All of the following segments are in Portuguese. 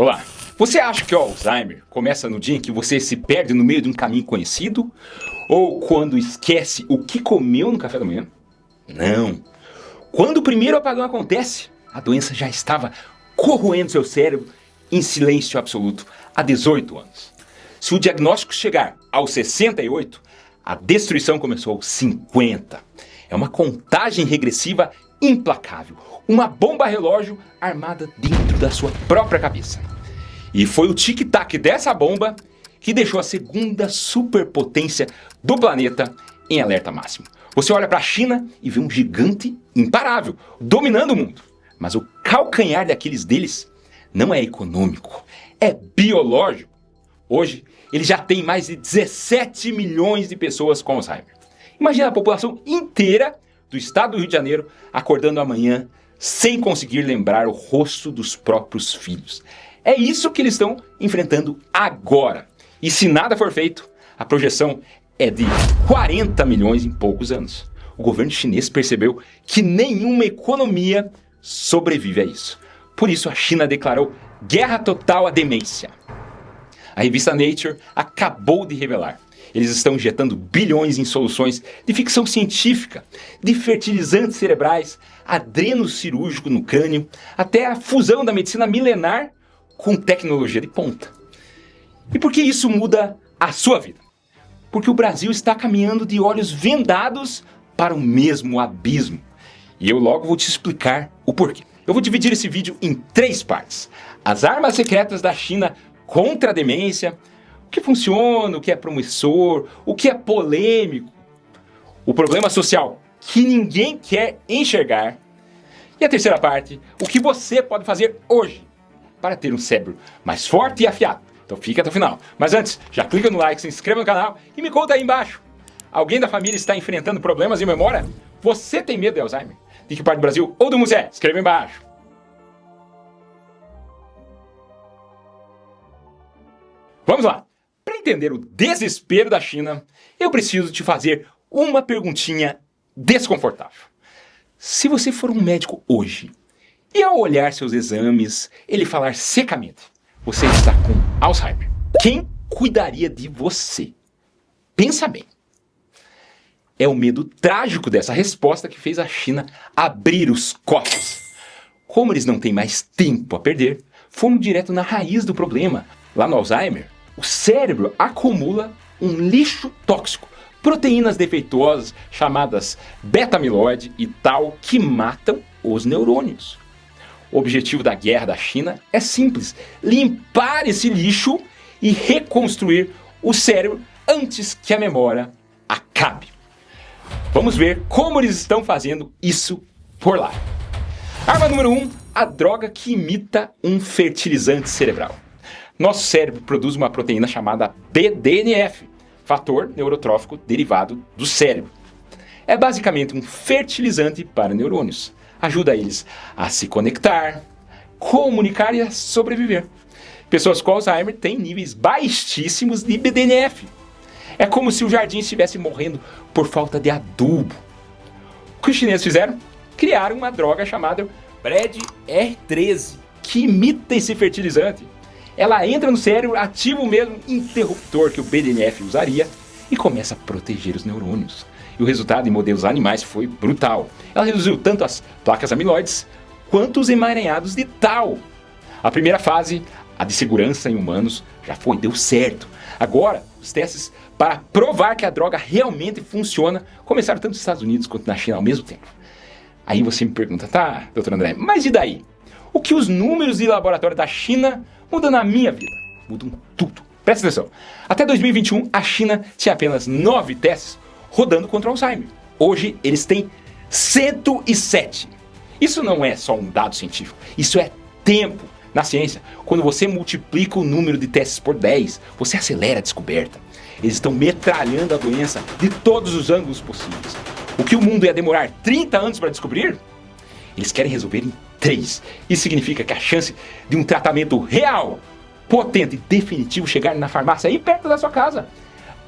Olá, você acha que o Alzheimer começa no dia em que você se perde no meio de um caminho conhecido? Ou quando esquece o que comeu no café da manhã? Não. Quando o primeiro apagão acontece, a doença já estava corroendo seu cérebro em silêncio absoluto há 18 anos. Se o diagnóstico chegar aos 68, a destruição começou aos 50. É uma contagem regressiva implacável, uma bomba relógio armada dentro da sua própria cabeça. E foi o tic-tac dessa bomba que deixou a segunda superpotência do planeta em alerta máximo. Você olha para a China e vê um gigante imparável, dominando o mundo. Mas o calcanhar daqueles deles não é econômico, é biológico. Hoje, ele já tem mais de 17 milhões de pessoas com Alzheimer. Imagina a população inteira do estado do Rio de Janeiro acordando amanhã sem conseguir lembrar o rosto dos próprios filhos. É isso que eles estão enfrentando agora. E se nada for feito, a projeção é de 40 milhões em poucos anos. O governo chinês percebeu que nenhuma economia sobrevive a isso. Por isso a China declarou guerra total à demência. A revista Nature acabou de revelar. Eles estão injetando bilhões em soluções de ficção científica, de fertilizantes cerebrais, adreno cirúrgico no crânio, até a fusão da medicina milenar com tecnologia de ponta. E por que isso muda a sua vida? Porque o Brasil está caminhando de olhos vendados para o mesmo abismo. E eu logo vou te explicar o porquê. Eu vou dividir esse vídeo em 3 partes. As armas secretas da China contra a demência, o que funciona, o que é promissor, o que é polêmico, o problema social que ninguém quer enxergar. E a terceira parte, o que você pode fazer hoje para ter um cérebro mais forte e afiado. Então fica até o final. Mas antes, já clica no like, se inscreva no canal e me conta aí embaixo. Alguém da família está enfrentando problemas de memória? Você tem medo de Alzheimer? De que parte do Brasil ou do mundo é? Escreva aí embaixo. Vamos lá. Para entender o desespero da China, eu preciso te fazer uma perguntinha desconfortável. Se você for um médico hoje, e ao olhar seus exames, ele falar secamente, você está com Alzheimer, quem cuidaria de você? Pensa bem. É o medo trágico dessa resposta que fez a China abrir os cofres. Como eles não têm mais tempo a perder, foram direto na raiz do problema. Lá no Alzheimer, o cérebro acumula um lixo tóxico, proteínas defeituosas chamadas beta-amiloide e tal que matam os neurônios. O objetivo da guerra da China é simples: limpar esse lixo e reconstruir o cérebro antes que a memória acabe. Vamos ver como eles estão fazendo isso por lá. Arma número 1, a droga que imita um fertilizante cerebral. Nosso cérebro produz uma proteína chamada BDNF, fator neurotrófico derivado do cérebro. É basicamente um fertilizante para neurônios. Ajuda eles a se conectar, comunicar e a sobreviver. Pessoas com Alzheimer têm níveis baixíssimos de BDNF. É como se o jardim estivesse morrendo por falta de adubo. O que os chineses fizeram? Criaram uma droga chamada BRAD-R13, que imita esse fertilizante. Ela entra no cérebro, ativa o mesmo interruptor que o BDNF usaria e começa a proteger os neurônios. E o resultado em modelos animais foi brutal. Ela reduziu tanto as placas amiloides quanto os emaranhados de tau. A primeira fase, a de segurança em humanos, já deu certo. Agora, os testes para provar que a droga realmente funciona começaram tanto nos Estados Unidos quanto na China ao mesmo tempo. Aí você me pergunta, tá, doutor André, mas e daí? O que os números de laboratório da China mudam na minha vida? Mudam tudo. Presta atenção. Até 2021, a China tinha apenas 9 testes rodando contra o Alzheimer. Hoje, eles têm 107. Isso não é só um dado científico. Isso é tempo. Na ciência, quando você multiplica o número de testes por 10, você acelera a descoberta. Eles estão metralhando a doença de todos os ângulos possíveis. O que o mundo ia demorar 30 anos para descobrir, eles querem resolver em 3. Isso significa que a chance de um tratamento real, potente e definitivo chegar na farmácia aí perto da sua casa,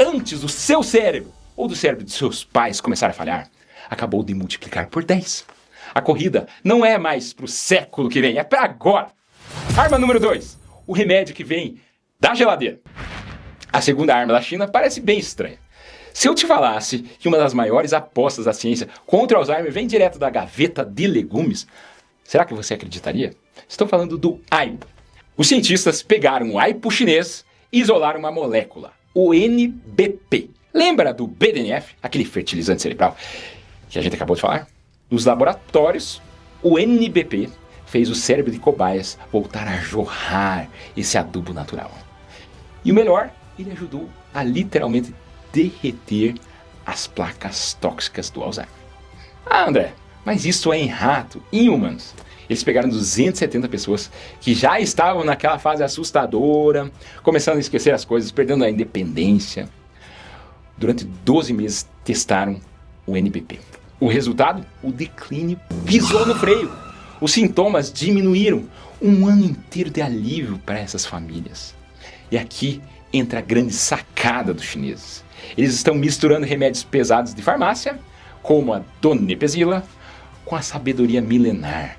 antes do seu cérebro ou do cérebro de seus pais começar a falhar, acabou de multiplicar por 10. A corrida não é mais para o século que vem, é para agora. Arma número 2. o remédio que vem da geladeira. A segunda arma da China parece bem estranha. Se eu te falasse que uma das maiores apostas da ciência contra o Alzheimer vem direto da gaveta de legumes, será que você acreditaria? Estou falando do aipo. Os cientistas pegaram o aipo chinês e isolaram uma molécula, o NBP. Lembra do BDNF, aquele fertilizante cerebral que a gente acabou de falar? Nos laboratórios, o NBP fez o cérebro de cobaias voltar a jorrar esse adubo natural. E o melhor, ele ajudou a literalmente derreter as placas tóxicas do Alzheimer. Ah, André, mas isso é em rato, em humanos. Eles pegaram 270 pessoas que já estavam naquela fase assustadora, começando a esquecer as coisas, perdendo a independência. Durante 12 meses testaram o NBP. O resultado? O declínio pisou no freio. Os sintomas diminuíram. Um ano inteiro de alívio para essas famílias. E aqui entra a grande sacada dos chineses. Eles estão misturando remédios pesados de farmácia, como a donepezila, com a sabedoria milenar.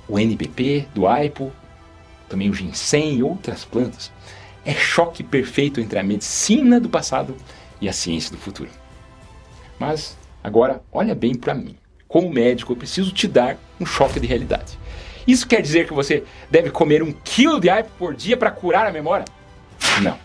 O NBP do aipo, também o ginseng e outras plantas. É choque perfeito entre a medicina do passado e a ciência do futuro. Mas agora olha bem para mim. Como médico, eu preciso te dar um choque de realidade. Isso quer dizer que você deve comer 1 quilo de aipo por dia para curar a memória? Não.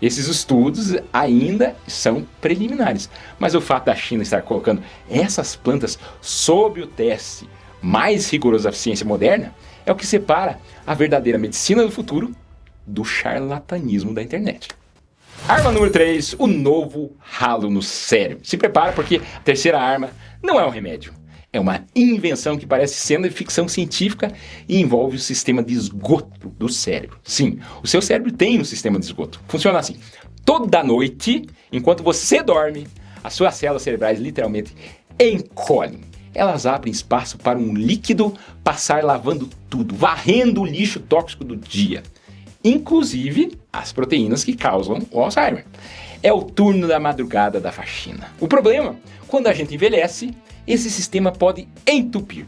Esses estudos ainda são preliminares, mas o fato da China estar colocando essas plantas sob o teste mais rigoroso da ciência moderna é o que separa a verdadeira medicina do futuro do charlatanismo da internet. Arma número 3, o novo ralo no cérebro. Se prepara porque a terceira arma não é um remédio. É uma invenção que parece cena de ficção científica e envolve o sistema de esgoto do cérebro. Sim, o seu cérebro tem um sistema de esgoto. Funciona assim. Toda noite, enquanto você dorme, as suas células cerebrais literalmente encolhem. Elas abrem espaço para um líquido passar lavando tudo, varrendo o lixo tóxico do dia. Inclusive as proteínas que causam o Alzheimer. É o turno da madrugada da faxina. O problema, quando a gente envelhece, esse sistema pode entupir.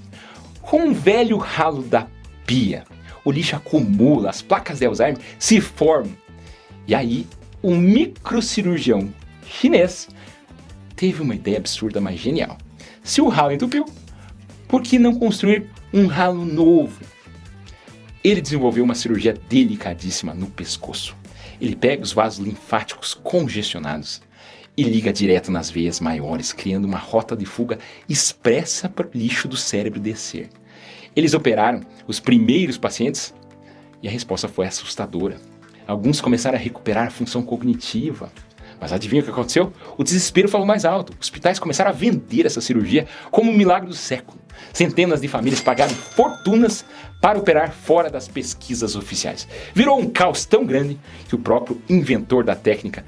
Com um velho ralo da pia, o lixo acumula, as placas de Alzheimer se formam. E aí, um microcirurgião chinês teve uma ideia absurda, mas genial. Se o ralo entupiu, por que não construir um ralo novo? Ele desenvolveu uma cirurgia delicadíssima no pescoço. Ele pega os vasos linfáticos congestionados e liga direto nas veias maiores, criando uma rota de fuga expressa para o lixo do cérebro descer. Eles operaram os primeiros pacientes e a resposta foi assustadora. Alguns começaram a recuperar a função cognitiva. Mas adivinha o que aconteceu? O desespero falou mais alto. Hospitais começaram a vender essa cirurgia como um milagre do século. Centenas de famílias pagaram fortunas para operar fora das pesquisas oficiais. Virou um caos tão grande que o próprio inventor da técnica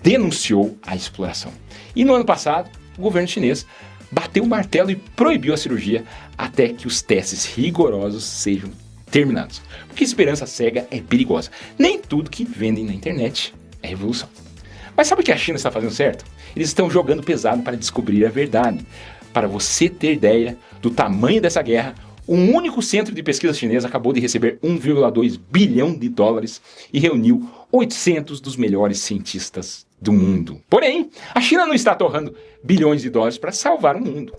denunciou a exploração. E no ano passado, o governo chinês bateu o martelo e proibiu a cirurgia até que os testes rigorosos sejam terminados. Porque esperança cega é perigosa. Nem tudo que vendem na internet é revolução. Mas sabe o que a China está fazendo certo? Eles estão jogando pesado para descobrir a verdade. Para você ter ideia do tamanho dessa guerra, um único centro de pesquisa chinês acabou de receber 1,2 bilhão de dólares e reuniu 800 dos melhores cientistas do mundo. Porém, a China não está torrando bilhões de dólares para salvar o mundo.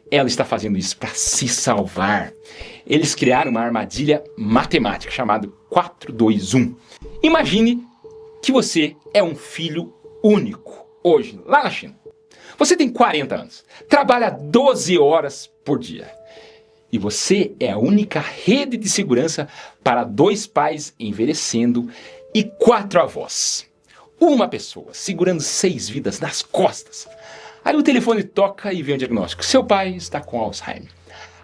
Ela está fazendo isso para se salvar. Eles criaram uma armadilha matemática chamada 4-2-1. Imagine que você é um filho único, hoje, lá na China. Você tem 40 anos, trabalha 12 horas por dia. E você é a única rede de segurança para 2 pais envelhecendo e 4 avós. Uma pessoa segurando 6 vidas nas costas. Aí o telefone toca e vem o diagnóstico. Seu pai está com Alzheimer.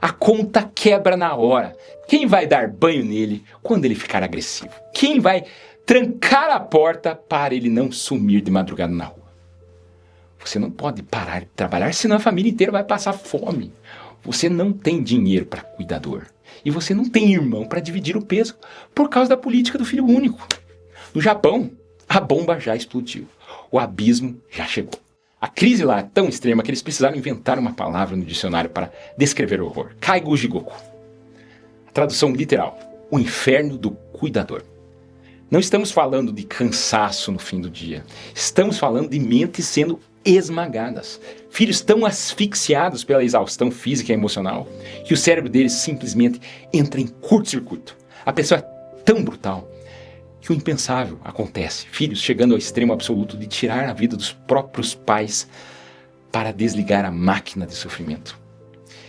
A conta quebra na hora. Quem vai dar banho nele quando ele ficar agressivo? Quem vai trancar a porta para ele não sumir de madrugada na rua? Você não pode parar de trabalhar, senão a família inteira vai passar fome. Você não tem dinheiro para cuidador. E você não tem irmão para dividir o peso por causa da política do filho único. No Japão, a bomba já explodiu. O abismo já chegou. A crise lá é tão extrema que eles precisaram inventar uma palavra no dicionário para descrever o horror. Kaigo Jigoku. A tradução literal: o inferno do cuidador. Não estamos falando de cansaço no fim do dia. Estamos falando de mentes sendo esmagadas. Filhos tão asfixiados pela exaustão física e emocional que o cérebro deles simplesmente entra em curto-circuito. A pessoa é tão brutal que o impensável acontece. Filhos chegando ao extremo absoluto de tirar a vida dos próprios pais para desligar a máquina de sofrimento.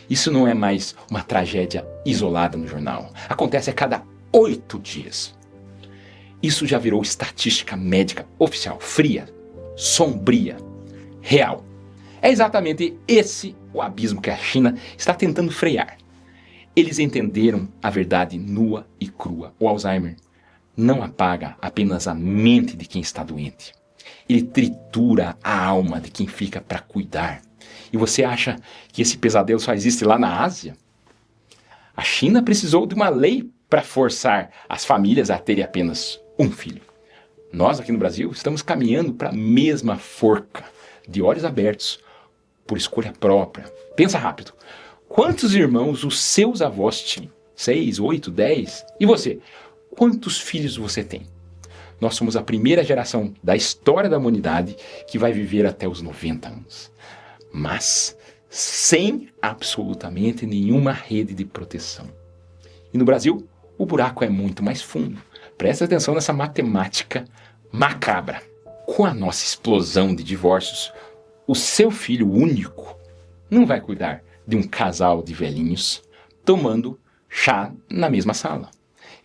Isso não é mais uma tragédia isolada no jornal. Acontece a cada 8 dias. Isso já virou estatística médica oficial, fria, sombria, real. É exatamente esse o abismo que a China está tentando frear. Eles entenderam a verdade nua e crua. O Alzheimer não apaga apenas a mente de quem está doente. Ele tritura a alma de quem fica para cuidar. E você acha que esse pesadelo só existe lá na Ásia? A China precisou de uma lei para forçar as famílias a terem apenas um filho. Nós aqui no Brasil estamos caminhando para a mesma forca, de olhos abertos, por escolha própria. Pensa rápido. Quantos irmãos os seus avós tinham? 6, 8, 10? E você? Quantos filhos você tem? Nós somos a primeira geração da história da humanidade que vai viver até os 90 anos. Mas sem absolutamente nenhuma rede de proteção. E no Brasil, o buraco é muito mais fundo. Presta atenção nessa matemática macabra. Com a nossa explosão de divórcios, o seu filho único não vai cuidar de um casal de velhinhos tomando chá na mesma sala.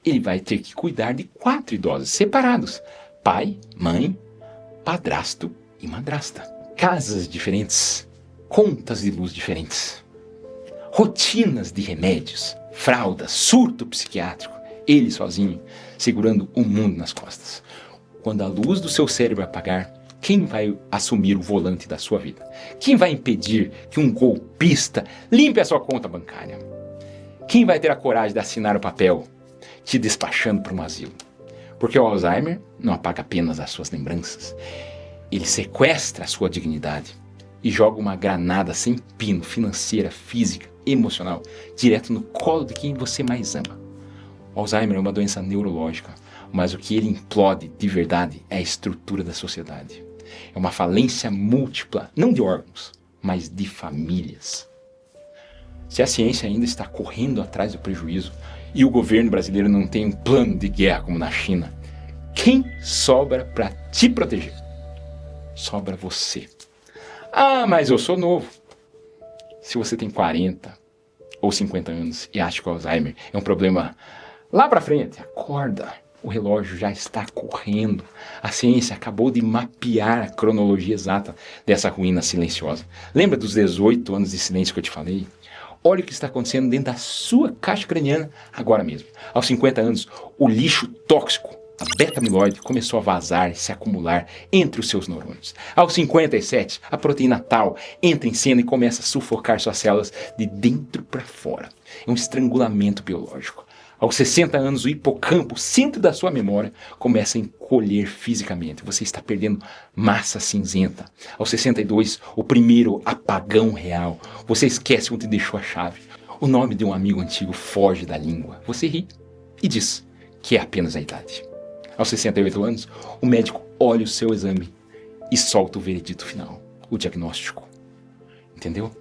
Ele vai ter que cuidar de 4 idosos separados. Pai, mãe, padrasto e madrasta. Casas diferentes, contas de luz diferentes. Rotinas de remédios, fraldas, surto psiquiátrico. Ele sozinho, segurando o mundo nas costas. Quando a luz do seu cérebro apagar, quem vai assumir o volante da sua vida? Quem vai impedir que um golpista limpe a sua conta bancária? Quem vai ter a coragem de assinar o papel te despachando para um asilo? Porque o Alzheimer não apaga apenas as suas lembranças. Ele sequestra a sua dignidade e joga uma granada sem pino, financeira, física, emocional, direto no colo de quem você mais ama. O Alzheimer é uma doença neurológica, mas o que ele implode de verdade é a estrutura da sociedade. É uma falência múltipla, não de órgãos, mas de famílias. Se a ciência ainda está correndo atrás do prejuízo e o governo brasileiro não tem um plano de guerra como na China, quem sobra para te proteger? Sobra você. Ah, mas eu sou novo. Se você tem 40 ou 50 anos e acha que o Alzheimer é um problema lá para frente, acorda. O relógio já está correndo. A ciência acabou de mapear a cronologia exata dessa ruína silenciosa. Lembra dos 18 anos de silêncio que eu te falei? Olha o que está acontecendo dentro da sua caixa craniana agora mesmo. Aos 50 anos, o lixo tóxico, a beta-amiloide, começou a vazar e se acumular entre os seus neurônios. Aos 57, a proteína tal entra em cena e começa a sufocar suas células de dentro para fora. É um estrangulamento biológico. Aos 60 anos, o hipocampo, o centro da sua memória, começa a encolher fisicamente. Você está perdendo massa cinzenta. Aos 62, o primeiro apagão real. Você esquece onde deixou a chave. O nome de um amigo antigo foge da língua. Você ri e diz que é apenas a idade. Aos 68 anos, o médico olha o seu exame e solta o veredito final, o diagnóstico. Entendeu?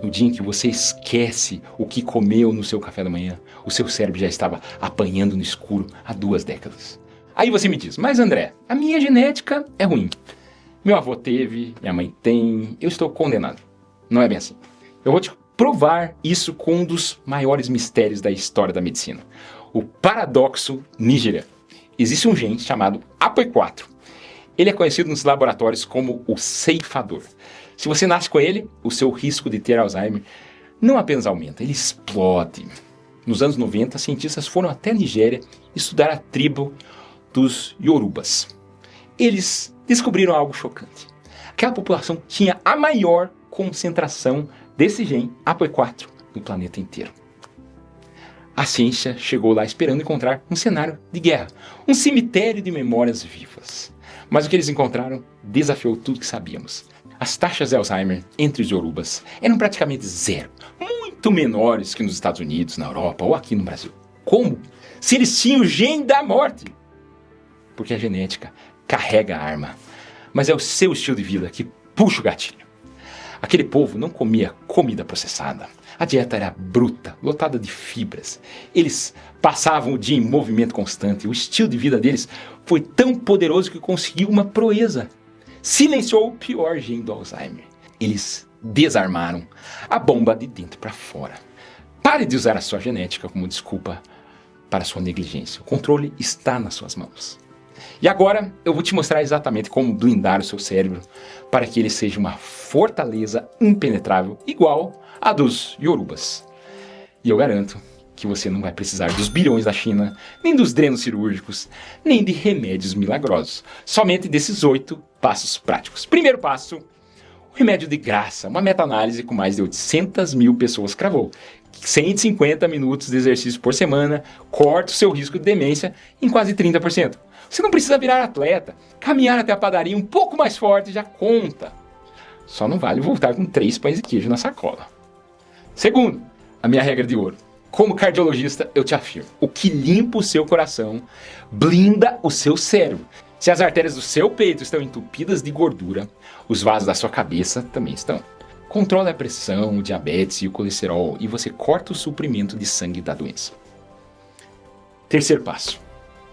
No dia em que você esquece o que comeu no seu café da manhã, o seu cérebro já estava apanhando no escuro há 2 décadas. Aí você me diz, mas André, a minha genética é ruim. Meu avô teve, minha mãe tem, eu estou condenado. Não é bem assim. Eu vou te provar isso com um dos maiores mistérios da história da medicina. O paradoxo nigeriano. Existe um gene chamado APOE4. Ele é conhecido nos laboratórios como o ceifador. Se você nasce com ele, o seu risco de ter Alzheimer não apenas aumenta, ele explode. Nos anos 90, cientistas foram até a Nigéria estudar a tribo dos Yorubas. Eles descobriram algo chocante. Aquela população tinha a maior concentração desse gene APOE4 no planeta inteiro. A ciência chegou lá esperando encontrar um cenário de guerra, um cemitério de memórias vivas. Mas o que eles encontraram desafiou tudo que sabíamos. As taxas de Alzheimer entre os Yorubas eram praticamente zero, muito menores que nos Estados Unidos, na Europa ou aqui no Brasil. Como? se eles tinham o gene da morte. Porque a genética carrega a arma, mas é o seu estilo de vida que puxa o gatilho. Aquele povo não comia comida processada. A dieta era bruta, lotada de fibras. Eles passavam o dia em movimento constante. O estilo de vida deles foi tão poderoso que conseguiu uma proeza. Silenciou o pior gene do Alzheimer. Eles desarmaram a bomba de dentro para fora. Pare de usar a sua genética como desculpa para a sua negligência. O controle está nas suas mãos. E agora eu vou te mostrar exatamente como blindar o seu cérebro para que ele seja uma fortaleza impenetrável igual a dos Yorubas. E eu garanto que você não vai precisar dos bilhões da China, nem dos drenos cirúrgicos, nem de remédios milagrosos. Somente desses 8 passos práticos. Primeiro passo, o remédio de graça. Uma meta-análise com mais de 800 mil pessoas cravou. 150 minutos de exercício por semana corta o seu risco de demência em quase 30%. Você não precisa virar atleta. Caminhar até a padaria um pouco mais forte já conta. Só não vale voltar com 3 pães e queijo na sacola. Segundo, a minha regra de ouro. Como cardiologista, eu te afirmo, o que limpa o seu coração, blinda o seu cérebro. Se as artérias do seu peito estão entupidas de gordura, os vasos da sua cabeça também estão. Controla a pressão, o diabetes e o colesterol e você corta o suprimento de sangue da doença. Terceiro passo,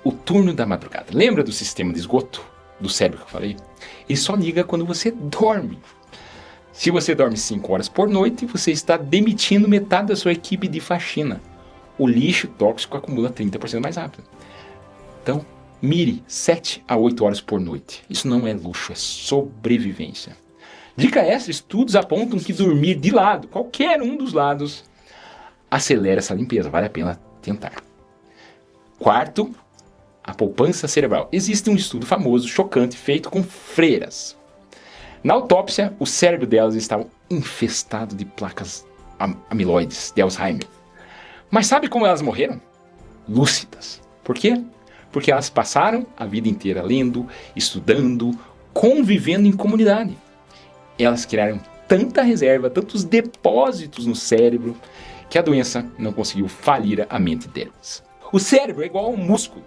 o turno da madrugada. Lembra do sistema de esgoto do cérebro que eu falei? Ele só liga quando você dorme. Se você dorme 5 horas por noite, você está demitindo metade da sua equipe de faxina. O lixo tóxico acumula 30% mais rápido. Então, mire 7 a 8 horas por noite. Isso não é luxo, é sobrevivência. Dica extra, estudos apontam que dormir de lado, qualquer um dos lados, acelera essa limpeza. Vale a pena tentar. Quarto, a poupança cerebral. Existe um estudo famoso, chocante, feito com freiras. Na autópsia, o cérebro delas estava infestado de placas amiloides de Alzheimer. Mas sabe como elas morreram? Lúcidas. Por quê? Porque elas passaram a vida inteira lendo, estudando, convivendo em comunidade. Elas criaram tanta reserva, tantos depósitos no cérebro, que a doença não conseguiu falir a mente delas. O cérebro é igual a um músculo.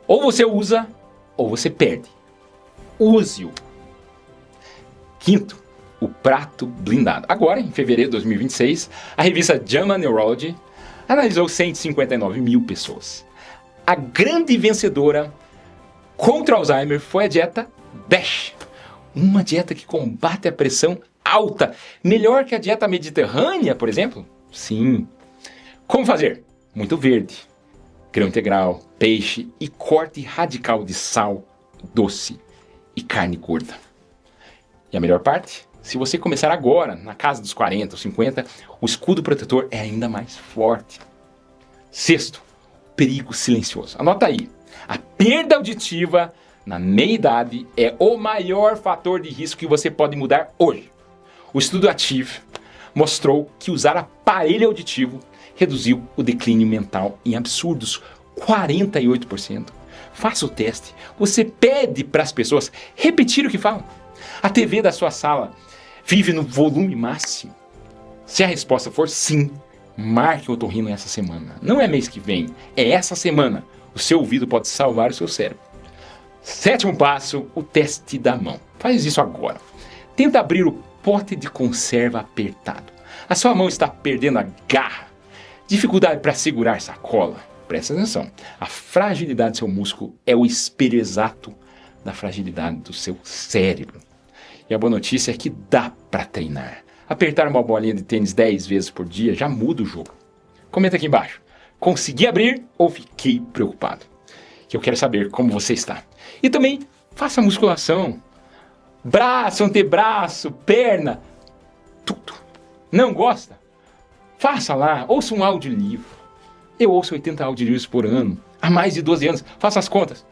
Ou você usa, ou você perde. Use-o. Quinto, o prato blindado. Agora, em fevereiro de 2026, a revista JAMA Neurology analisou 159 mil pessoas. A grande vencedora contra Alzheimer foi a dieta DASH. Uma dieta que combate a pressão alta. Melhor que a dieta mediterrânea, por exemplo? Sim. Como fazer? Muito verde, grão integral, peixe e corte radical de sal, doce e carne gorda. E a melhor parte? Se você começar agora, na casa dos 40 ou 50, o escudo protetor é ainda mais forte. Sexto, perigo silencioso. Anota aí. A perda auditiva na meia-idade é o maior fator de risco que você pode mudar hoje. O estudo Achieve mostrou que usar aparelho auditivo reduziu o declínio mental em absurdos 48%. Faça o teste. Você pede para as pessoas repetir o que falam. A TV da sua sala vive no volume máximo? Se a resposta for sim, marque o otorrino essa semana. Não é mês que vem, é essa semana. O seu ouvido pode salvar o seu cérebro. Sétimo passo, o teste da mão. Faz isso agora. Tenta abrir o pote de conserva apertado. A sua mão está perdendo a garra. Dificuldade para segurar sacola. Presta atenção. A fragilidade do seu músculo é o espelho exato da fragilidade do seu cérebro. E a boa notícia é que dá para treinar. Apertar uma bolinha de tênis 10 vezes por dia já muda o jogo. Comenta aqui embaixo. Consegui abrir ou fiquei preocupado? Que eu quero saber como você está. E também faça musculação. Braço, antebraço, perna, tudo. Não gosta? Faça lá, ouça um audiolivro. Eu ouço 80 audiolivros por ano, há mais de 12 anos. Faça as contas.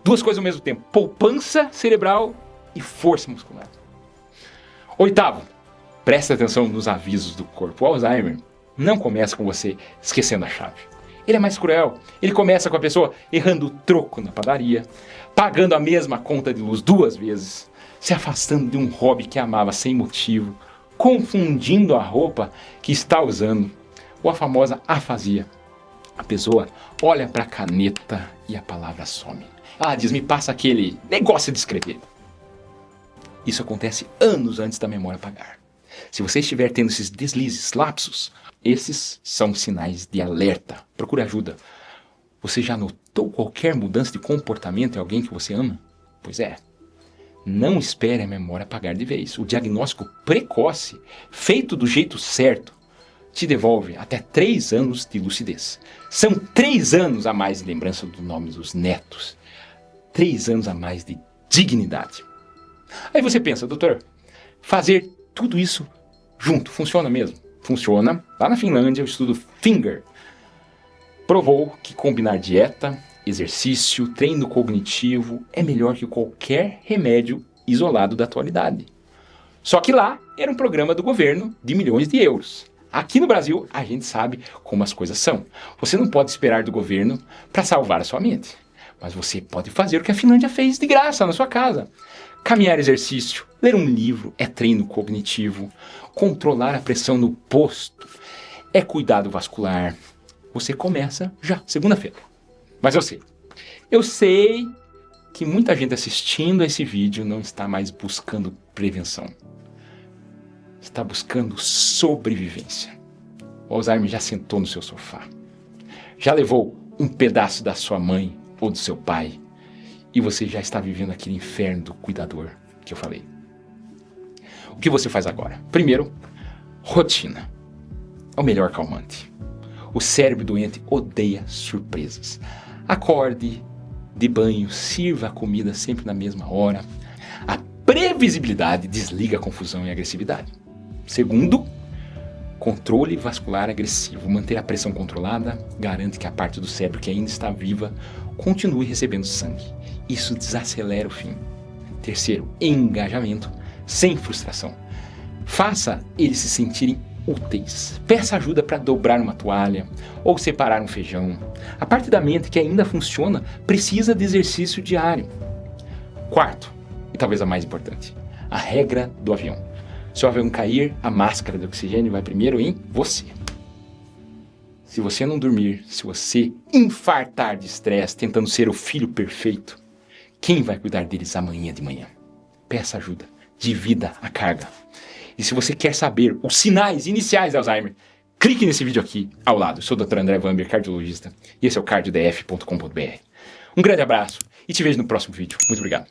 2 coisas ao mesmo tempo. Poupança cerebral e força muscular. Oitavo, preste atenção nos avisos do corpo. O Alzheimer não começa com você esquecendo a chave. Ele é mais cruel. Ele começa com a pessoa errando o troco na padaria, pagando a mesma conta de luz 2 vezes, se afastando de um hobby que amava sem motivo, confundindo a roupa que está usando, ou a famosa afasia. A pessoa olha para a caneta e a palavra some. Ela diz, me passa aquele negócio de escrever. Isso acontece anos antes da memória apagar. Se você estiver tendo esses deslizes, lapsos, esses são sinais de alerta. Procure ajuda. Você já notou qualquer mudança de comportamento em alguém que você ama? Pois é. Não espere a memória apagar de vez. O diagnóstico precoce, feito do jeito certo, te devolve até 3 anos de lucidez. São 3 anos a mais de lembrança do nome dos netos. 3 anos a mais de dignidade. Aí você pensa, doutor, fazer tudo isso junto funciona mesmo? Funciona. Lá na Finlândia, o estudo Finger provou que combinar dieta, exercício, treino cognitivo é melhor que qualquer remédio isolado da atualidade. Só que lá era um programa do governo de milhões de euros. Aqui no Brasil, a gente sabe como as coisas são. Você não pode esperar do governo para salvar a sua mente. Mas você pode fazer o que a Finlândia fez de graça na sua casa. Caminhar, exercício, ler um livro é treino cognitivo. Controlar a pressão no posto é cuidado vascular. Você começa já, segunda-feira. Mas eu sei que muita gente assistindo a esse vídeo não está mais buscando prevenção. Está buscando sobrevivência. O Alzheimer já sentou no seu sofá. Já levou um pedaço da sua mãe ou do seu pai. E você já está vivendo aquele inferno do cuidador que eu falei. O que você faz agora? Primeiro, rotina. É o melhor calmante. O cérebro doente odeia surpresas. Acorde, dê banho, sirva a comida sempre na mesma hora. A previsibilidade desliga a confusão e a agressividade. Segundo, controle vascular agressivo. Manter a pressão controlada garante que a parte do cérebro que ainda está viva continue recebendo sangue. Isso desacelera o fim. Terceiro, engajamento sem frustração. Faça eles se sentirem úteis. Peça ajuda para dobrar uma toalha ou separar um feijão. A parte da mente que ainda funciona precisa de exercício diário. Quarto, e talvez a mais importante, a regra do avião. Se o avião cair, a máscara de oxigênio vai primeiro em você. Se você não dormir, se você infartar de estresse tentando ser o filho perfeito, quem vai cuidar deles amanhã de manhã? Peça ajuda, divida a carga. E se você quer saber os sinais iniciais de Alzheimer, clique nesse vídeo aqui ao lado. Eu sou o Dr. André Vamber, cardiologista, e esse é o cardiodf.com.br. Um grande abraço e te vejo no próximo vídeo. Muito obrigado.